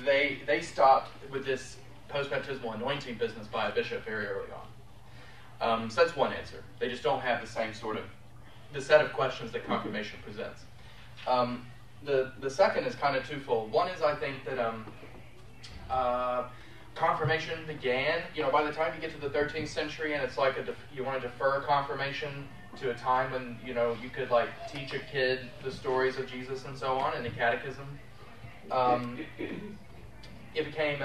they stopped with this post-baptismal anointing business by a bishop very early on. So that's one answer. They just don't have the same sort of, the set of questions that confirmation presents. The second is kind of twofold. One is I think that confirmation began, by the time you get to the 13th century and it's like you want to defer confirmation to a time when, you could teach a kid the stories of Jesus and so on in the catechism. It became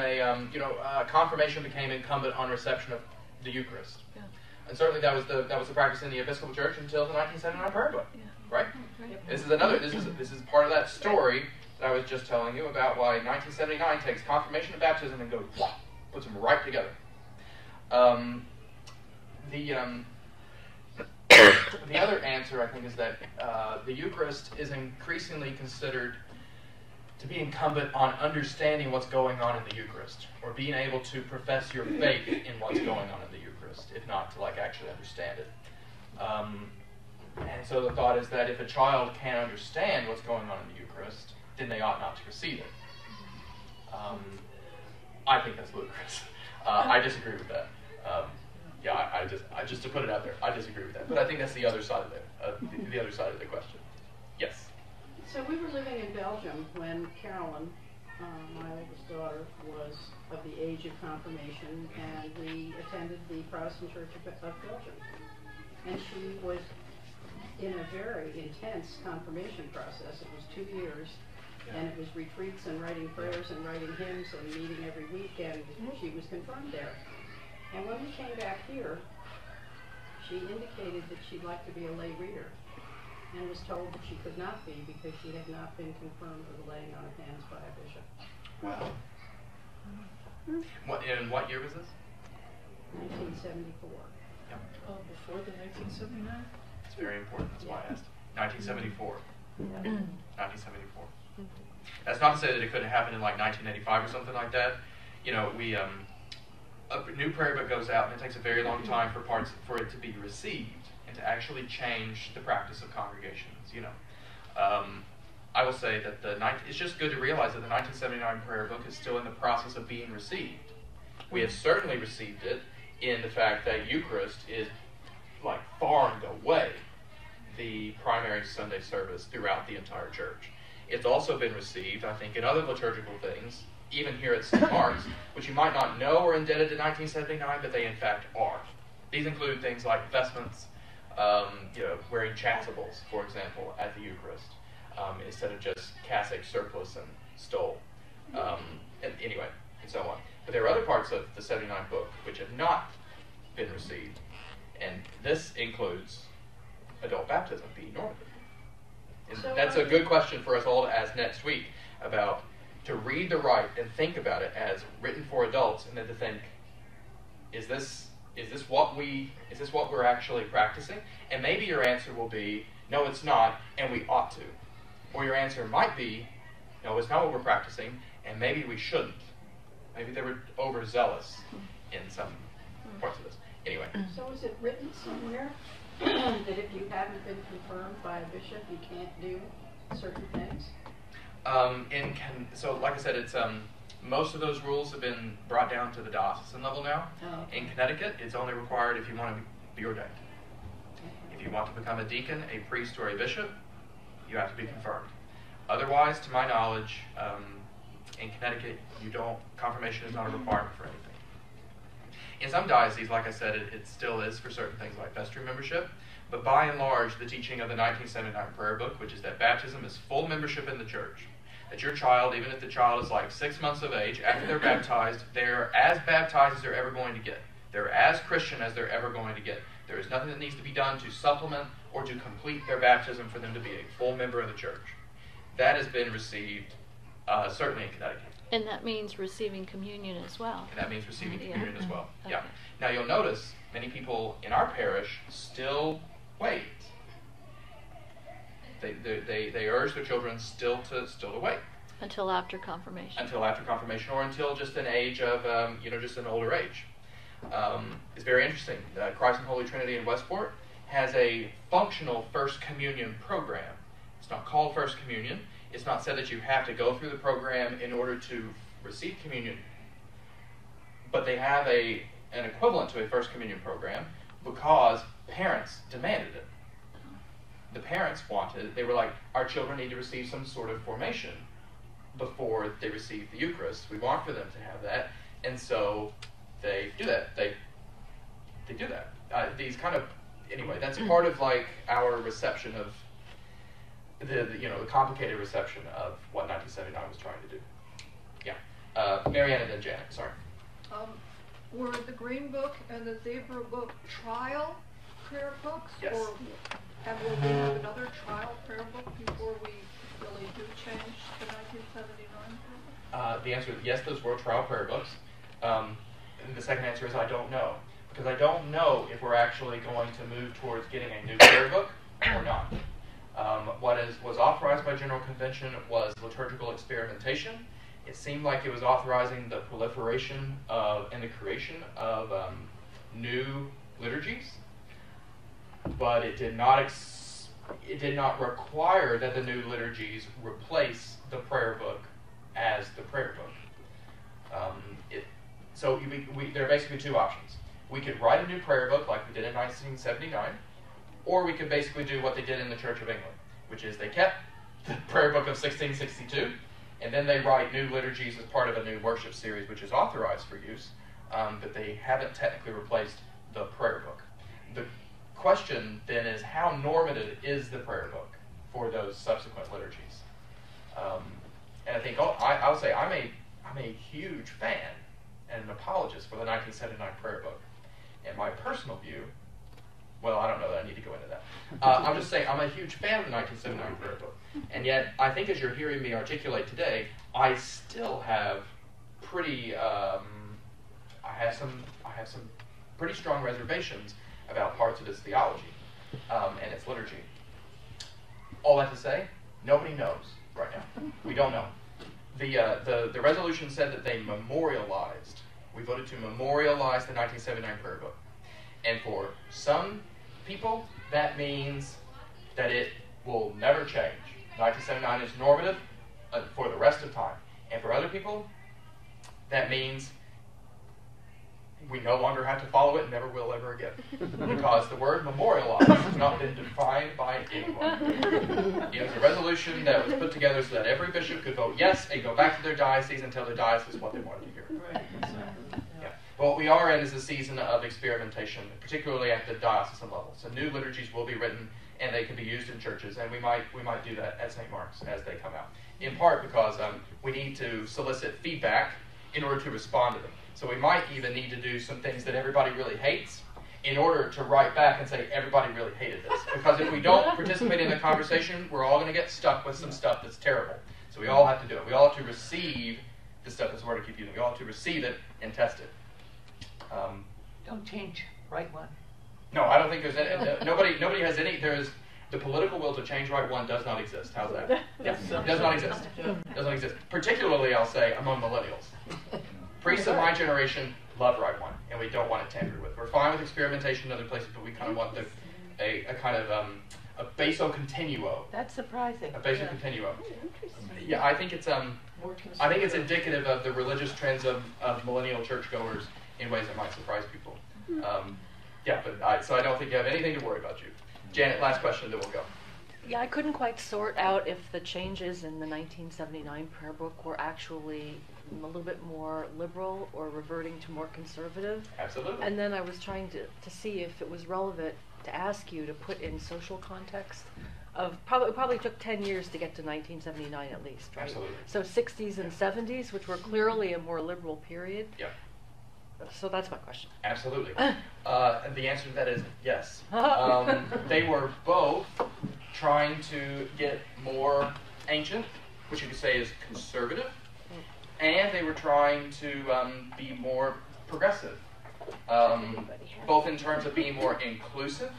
confirmation became incumbent on reception of the Eucharist. Yeah. And certainly that was the practice in the Episcopal Church until the 1979 prayer book, right? This is part of that story that I was just telling you about why 1979 takes confirmation and baptism and goes, puts them right together. The other answer, I think, is that the Eucharist is increasingly considered to be incumbent on understanding what's going on in the Eucharist, or being able to profess your faith in what's going on in the Eucharist, if not to actually understand it. And so the thought is that if a child can't understand what's going on in the Eucharist, then they ought not to receive it. I think that's ludicrous. I disagree with that. Yeah, I just to put it out there, I disagree with that. But I think that's the other side of it, the other side of the question. Yes. So we were living in Belgium when Carolyn, my oldest daughter, was of the age of confirmation, and we attended the Protestant Church of Belgium. And she was in a very intense confirmation process. It was 2 years, and it was retreats and writing prayers and writing hymns and meeting every week, and she was confirmed there. And when we came back here, she indicated that she'd like to be a lay reader, and was told that she could not be because she had not been confirmed with the laying on of hands by a bishop. Wow. What year was this? 1974. Yeah. Oh, before the 1979? It's very important. That's why I asked. 1974. 1974. That's not to say that it couldn't happen in like 1985 or something like that. You know, we a new prayer book goes out, and it takes a very long time for it to be received and to actually change the practice of congregations. You know, I will say that it's just good to realize that the 1979 prayer book is still in the process of being received. We have certainly received it in the fact that Eucharist is like far and away the primary Sunday service throughout the entire church. It's also been received, I think, in other liturgical things, even here at St. Mark's, which you might not know are indebted to 1979, but they in fact are. These include things like vestments, wearing chasubles, for example, at the Eucharist, instead of just cassock, surplice, and stole. And so on. But there are other parts of the 79 book which have not been received, and this includes adult baptism being normative. And So that's a good question for us all to ask next week, about to read the rite and think about it as written for adults, and then to think, is this what we're actually practicing? And maybe your answer will be, no, it's not, and we ought to. Or your answer might be, no, it's not what we're practicing, and maybe we shouldn't. Maybe they were overzealous in some parts of this. Anyway. So is it written somewhere that if you haven't been confirmed by a bishop, you can't do certain things? So like I said, it's most of those rules have been brought down to the diocesan level now. Oh, okay. In Connecticut, it's only required if you want to be ordained. If you want to become a deacon, a priest, or a bishop, you have to be confirmed. Otherwise, to my knowledge, in Connecticut, confirmation is not a requirement for anything. In some dioceses, like I said, it still is for certain things like vestry membership, but by and large, the teaching of the 1979 prayer book, which is that baptism is full membership in the church, that your child, even if the child is like 6 months of age, after they're baptized, they're as baptized as they're ever going to get. They're as Christian as they're ever going to get. There is nothing that needs to be done to supplement or to complete their baptism for them to be a full member of the church. That has been received, certainly in Connecticut. And that means receiving communion as well. And that means receiving communion as well. Okay. Yeah. Now you'll notice many people in our parish still wait. They urge their children still to wait Until after confirmation. until after confirmation, or until just an age of just an older age. It's very interesting. Christ and Holy Trinity in Westport has a functional First Communion program. It's not called First Communion. It's not said that you have to go through the program in order to receive communion. But they have an equivalent to a First Communion program because parents demanded it. The parents they were like, our children need to receive some sort of formation before they receive the Eucharist. We want for them to have that. And so they do that. They do that. Anyway, that's part of like our reception of the complicated reception of what 1979 was trying to do. Yeah. Marianne and then Janet, sorry. Were the Green Book and the Zebra Book trial prayer books? Yes. Or will we have another trial prayer book before we really do change the 1979 prayer book? The answer is yes, those were trial prayer books. And the second answer is I don't know. Because I don't know if we're actually going to move towards getting a new prayer book or not. What was authorized by General Convention was liturgical experimentation. It seemed like it was authorizing the proliferation and the creation of new liturgies, but it did not require that the new liturgies replace the prayer book as the prayer book. So there are basically two options. We could write a new prayer book like we did in 1979, or we could basically do what they did in the Church of England, which is they kept the prayer book of 1662, and then they write new liturgies as part of a new worship series, which is authorized for use, but they haven't technically replaced the prayer book. The question then is, how normative is the prayer book for those subsequent liturgies? And I think I'll say I'm a huge fan and an apologist for the 1979 prayer book. And my personal view, well, I don't know that I need to go into that. I'm just saying I'm a huge fan of the 1979 prayer book. And yet, I think as you're hearing me articulate today, I still have pretty, I have some pretty strong reservations about parts of its theology and its liturgy. All that to say, nobody knows right now. We don't know. The resolution said that they memorialized. We voted to memorialize the 1979 prayer book. And for some people, that means that it will never change. 1979 is normative for the rest of time. And for other people, that means we no longer have to follow it and never will ever again. Because the word memorialize has not been defined by anyone. It was a resolution that was put together so that every bishop could vote yes and go back to their diocese and tell their diocese what they wanted to hear. Right. Yeah. But what we are in is a season of experimentation, particularly at the diocesan level. So new liturgies will be written and they can be used in churches, and we might do that at St. Mark's as they come out. In part because we need to solicit feedback in order to respond to them. So we might even need to do some things that everybody really hates in order to write back and say, everybody really hated this. Because if we don't participate in the conversation, we're all going to get stuck with some stuff that's terrible. So we all have to do it. We all have to receive the stuff that's hard to keep using. We all have to receive it and test it. Don't change. Write one. No, I don't think there's any. Nobody has any. There's the political will to change right one does not exist. How's that? Yes, it does not exist. Does not exist. Particularly, I'll say, among millennials. Priests of my generation love right one, and we don't want it tampered with. We're fine with experimentation in other places, but we kind of want a kind of a baso continuo. That's surprising. A baso continuo. Yeah, I think it's indicative of the religious trends of millennial churchgoers in ways that might surprise people. So I don't think you have anything to worry about, you. Janet, last question, then we'll go. Yeah, I couldn't quite sort out if the changes in the 1979 prayer book were actually a little bit more liberal or reverting to more conservative. Absolutely. And then I was trying to see if it was relevant to ask you to put in social context of it probably took 10 years to get to 1979 at least, right? Absolutely. So 60s and 70s, which were clearly a more liberal period. Yeah. So that's my question. Absolutely. And the answer to that is yes. They were both trying to get more ancient, which you could say is conservative, and they were trying to be more progressive, both in terms of being more inclusive,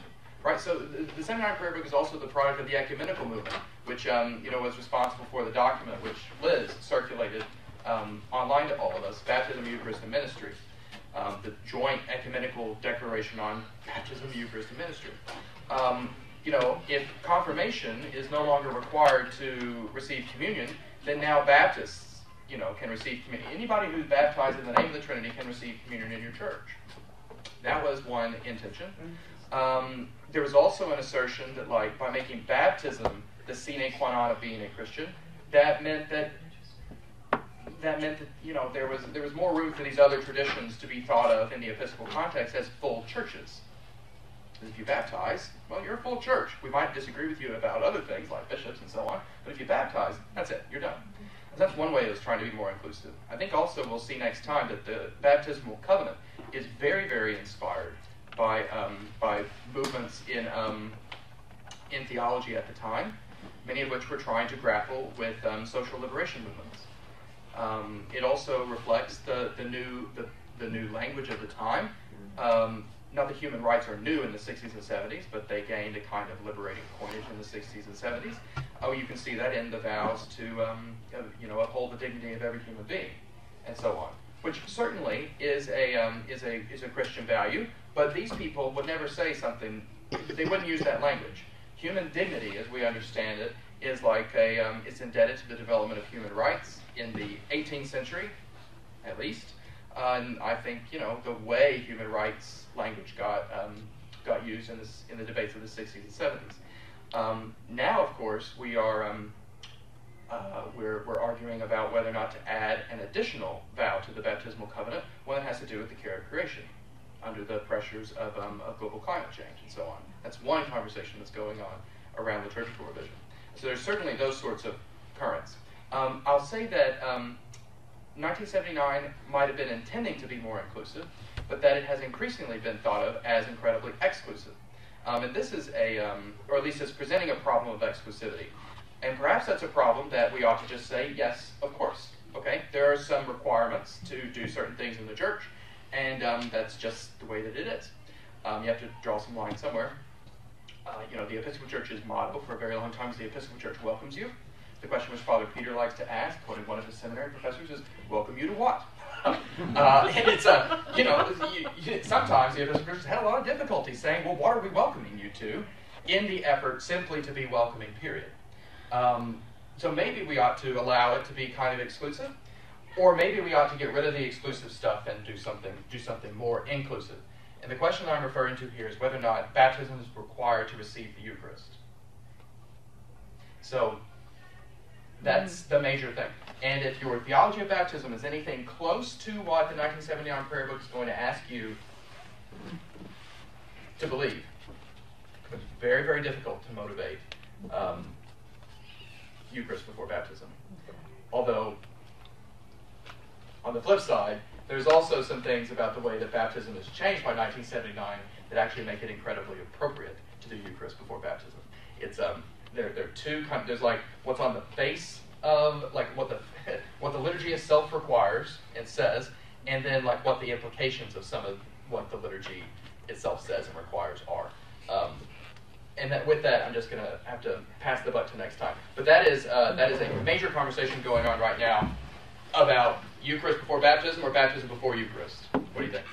right? So the 79 prayer book is also the product of the ecumenical movement, which was responsible for the document which Liz circulated online to all of us, Baptism, Eucharist, and Ministry. The joint ecumenical declaration on baptism, Eucharist, and ministry. If confirmation is no longer required to receive communion, then now Baptists, can receive communion. Anybody who's baptized in the name of the Trinity can receive communion in your church. That was one intention. There was also an assertion that, by making baptism the sine qua non of being a Christian, that meant that there was more room for these other traditions to be thought of in the Episcopal context as full churches. If you baptize, well, you're a full church. We might disagree with you about other things like bishops and so on, but if you baptize, that's it. You're done. And that's one way it was trying to be more inclusive. I think also we'll see next time that the baptismal covenant is very, very inspired by movements in theology at the time, many of which were trying to grapple with social liberation movements. It also reflects the new language of the time. Not that human rights are new in the 60s and 70s, but they gained a kind of liberating coinage in the 60s and 70s. You can see that in the vows to uphold the dignity of every human being, and so on, which certainly is a Christian value. But these people would never say something. They wouldn't use that language. Human dignity, as we understand it, is it's indebted to the development of human rights in the 18th century, at least, And I think, the way human rights language got used in the debates of the 60s and 70s. Now, of course, we're arguing about whether or not to add an additional vow to the baptismal covenant, one that has to do with the care of creation, under the pressures of global climate change and so on. That's one conversation that's going on around liturgical revision. So there's certainly those sorts of currents. I'll say that 1979 might have been intending to be more inclusive, but that it has increasingly been thought of as incredibly exclusive. And this is or at least it's presenting a problem of exclusivity. And perhaps that's a problem that we ought to just say, yes, of course. Okay, there are some requirements to do certain things in the church, and that's just the way that it is. You have to draw some line somewhere. The Episcopal Church's motto for a very long time is the Episcopal Church welcomes you. The question which Father Peter likes to ask, quoting one of his seminary professors, is, welcome you to what? And it's, sometimes the Episcopal Church has had a lot of difficulty saying, well, what are we welcoming you to, in the effort simply to be welcoming, period. So maybe we ought to allow it to be kind of exclusive, or maybe we ought to get rid of the exclusive stuff and do something more inclusive. And the question I'm referring to here is whether or not baptism is required to receive the Eucharist. So that's the major thing. And if your theology of baptism is anything close to what the 1979 prayer book is going to ask you to believe, it's very, very difficult to motivate Eucharist before baptism. Although, on the flip side, there's also some things about the way that baptism is changed by 1979 that actually make it incredibly appropriate to do Eucharist before baptism. It's there are two kinds. There's like what's on the face of like what the liturgy itself requires and says, and then like what the implications of some of what the liturgy itself says and requires are. And that with that, I'm just going to have to pass the buck to next time. But that is a major conversation going on right now about Eucharist before baptism or baptism before Eucharist. What do you think?